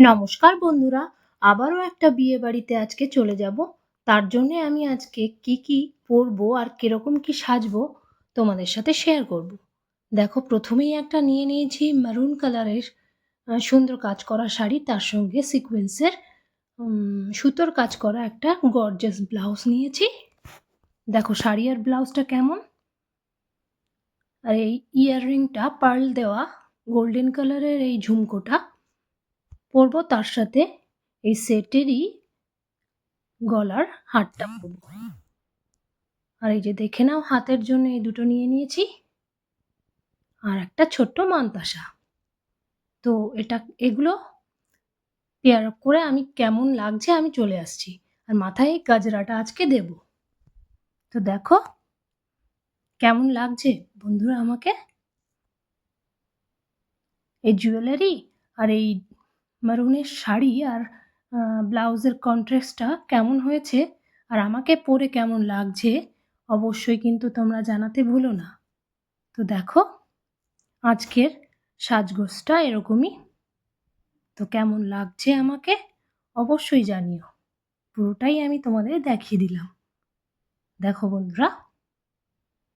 নমস্কার বন্ধুরা, আবারও একটা বিয়ে বাড়িতে আজকে চলে যাব। তার জন্যে আমি আজকে কি পরবো আর কিরকম কি সাজবো তোমাদের সাথে শেয়ার করব। দেখো, প্রথমেই একটা নিয়ে নিয়েছি মেরুন কালারের সুন্দর কাজ করা শাড়ি, তার সঙ্গে সিকোয়েন্সের সুতোর কাজ করা একটা গর্জিয়াস ব্লাউজ নিয়েছি। দেখো শাড়ি আর ব্লাউজটা কেমন, আর এই ইয়াররিংটা পার্ল দেওয়া গোল্ডেন কালারের এই ঝুমকোটা পরবো, তার সাথে এই সেটেরই গলার হারটা পরবো। আর এই যে দেখে নাও, হাতের জন্য এই দুটো নিয়ে নিয়েছি আর একটা ছোট্ট মানতাসা। তো এগুলো পেয়ার আপ করে আমি কেমন লাগছে আমি চলে আসছি। আর মাথায় এই গাজরাটা আজকে দেব। তো দেখো কেমন লাগছে বন্ধুরা আমাকে। এই জুয়েলারি আর এই মারুনের শাড়ি আর ব্লাউজের কন্ট্রাস্টটা কেমন হয়েছে আর আমাকে পরে কেমন লাগছে অবশ্যই কিন্তু তোমরা জানাতে ভুলো না। তো দেখো আজকের সাজগোজটা এরকমই। তো কেমন লাগছে আমাকে অবশ্যই জানিও। পুরোটাই আমি তোমাদের দেখিয়ে দিলাম। দেখো বন্ধুরা,